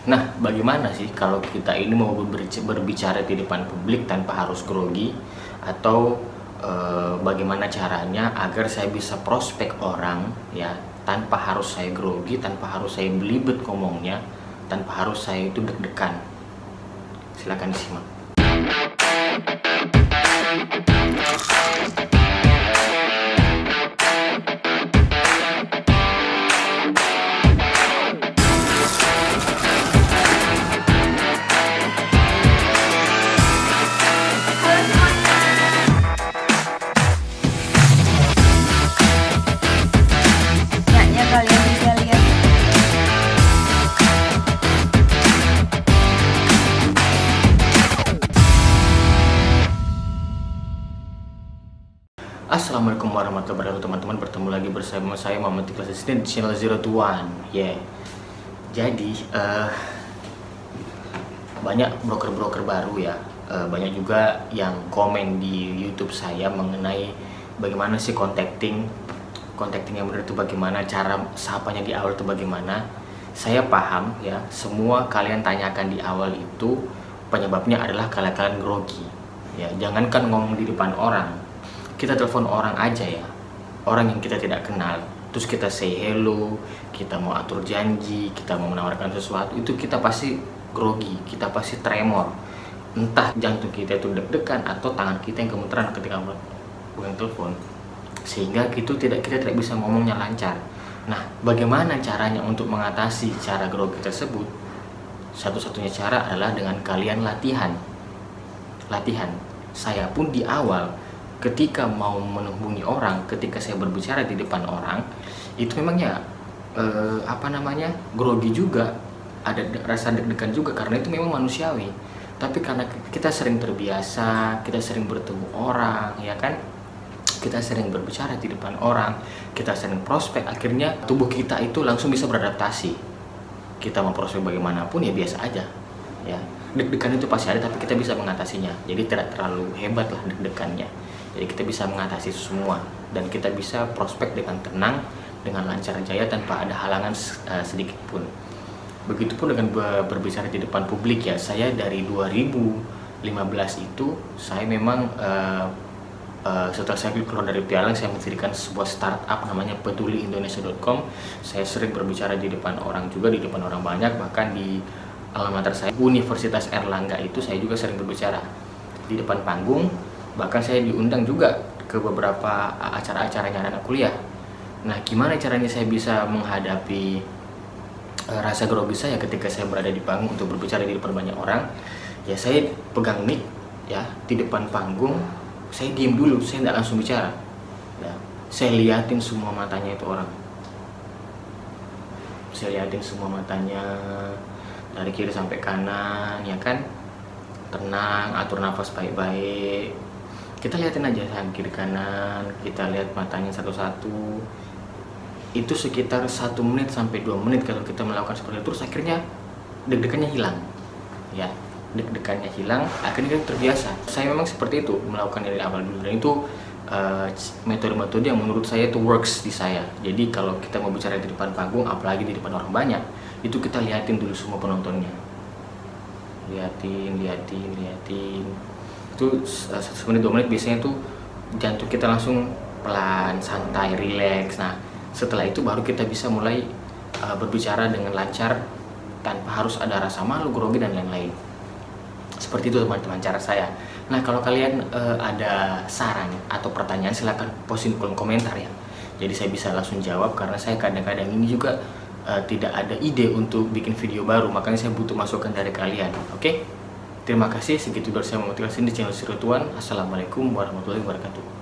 Nah, bagaimana sih kalau kita ini mau berbicara di depan publik tanpa harus grogi, atau bagaimana caranya agar saya bisa prospek orang ya tanpa harus saya grogi, tanpa harus saya belibet ngomongnya, tanpa harus saya itu deg-degan. Silakan disimak. Kalian bisa lihat Assalamualaikum warahmatullahi wabarakatuh, teman-teman. Bertemu lagi bersama saya Muhammad Ikhlas di channel Zero to One. Jadi banyak broker-broker baru ya, banyak juga yang komen di YouTube saya mengenai bagaimana sih contacting yang benar itu, bagaimana cara sapanya di awal itu bagaimana. Saya paham ya, semua kalian tanyakan di awal itu penyebabnya adalah kalian grogi ya. Jangankan ngomong di depan orang, kita telepon orang aja ya, orang yang kita tidak kenal, terus kita say hello, kita mau atur janji, kita mau menawarkan sesuatu, itu kita pasti grogi, kita pasti tremor. Entah jantung kita itu deg-degan atau tangan kita yang gemeteran ketika pegang telepon, sehingga kita tidak bisa ngomongnya lancar. Nah, bagaimana caranya untuk mengatasi cara grogi tersebut? Satu-satunya cara adalah dengan kalian latihan. Saya pun di awal ketika mau menghubungi orang, ketika saya berbicara di depan orang, itu memangnya grogi juga, ada rasa deg-degan juga, karena itu memang manusiawi. Tapi karena kita sering terbiasa, kita sering bertemu orang, ya kan, kita sering berbicara di depan orang, kita sering prospek, akhirnya tubuh kita itu langsung bisa beradaptasi. Kita mau prospek bagaimanapun ya biasa aja ya. Deg-degan itu pasti ada, tapi kita bisa mengatasinya. Jadi tidak terlalu hebat lah deg-degannya. Jadi kita bisa mengatasi semua, dan kita bisa prospek dengan tenang, dengan lancar jaya, tanpa ada halangan sedikit pun. Begitupun dengan berbicara di depan publik ya. Saya dari 2015 itu saya memang setelah saya keluar dari Pialang, saya mendirikan sebuah startup namanya peduliindonesia.com. Saya sering berbicara di depan orang juga, di depan orang banyak, bahkan di alamater saya Universitas Erlangga itu saya juga sering berbicara di depan panggung. Bahkan saya diundang juga ke beberapa acara-acaranya anak kuliah. Nah, gimana caranya saya bisa menghadapi rasa grogi saya ketika saya berada di panggung untuk berbicara di depan banyak orang? Ya, saya pegang mic ya di depan panggung, saya diem dulu, saya tidak langsung bicara ya. Saya liatin semua matanya itu orang, saya liatin semua matanya dari kiri sampai kanan, ya kan. Tenang, atur nafas baik-baik, kita liatin aja kiri kanan, kita lihat matanya satu-satu. Itu sekitar 1 menit sampai 2 menit kalau kita melakukan seperti itu, terus akhirnya deg-degannya hilang ya. Deg-degannya hilang, akhirnya kita terbiasa. Saya memang seperti itu melakukan dari awal dulu, dan itu metode-metode yang menurut saya itu works di saya. Jadi kalau kita mau bicara di depan panggung, apalagi di depan orang banyak, itu kita liatin dulu semua penontonnya, liatin. Itu 1 menit 2 menit biasanya tuh jantung kita langsung pelan, santai, rileks. Nah, setelah itu baru kita bisa mulai berbicara dengan lancar tanpa harus ada rasa malu, grogi, dan lain-lain. Seperti itu teman-teman cara saya. Nah, kalau kalian ada saran atau pertanyaan, silahkan posting di kolom komentar ya. Jadi saya bisa langsung jawab, karena saya kadang-kadang ini juga tidak ada ide untuk bikin video baru, makanya saya butuh masukan dari kalian. Oke? Terima kasih, segitu dari saya Muhammad Ikhlas di channel Zero to One. Assalamualaikum warahmatullahi wabarakatuh.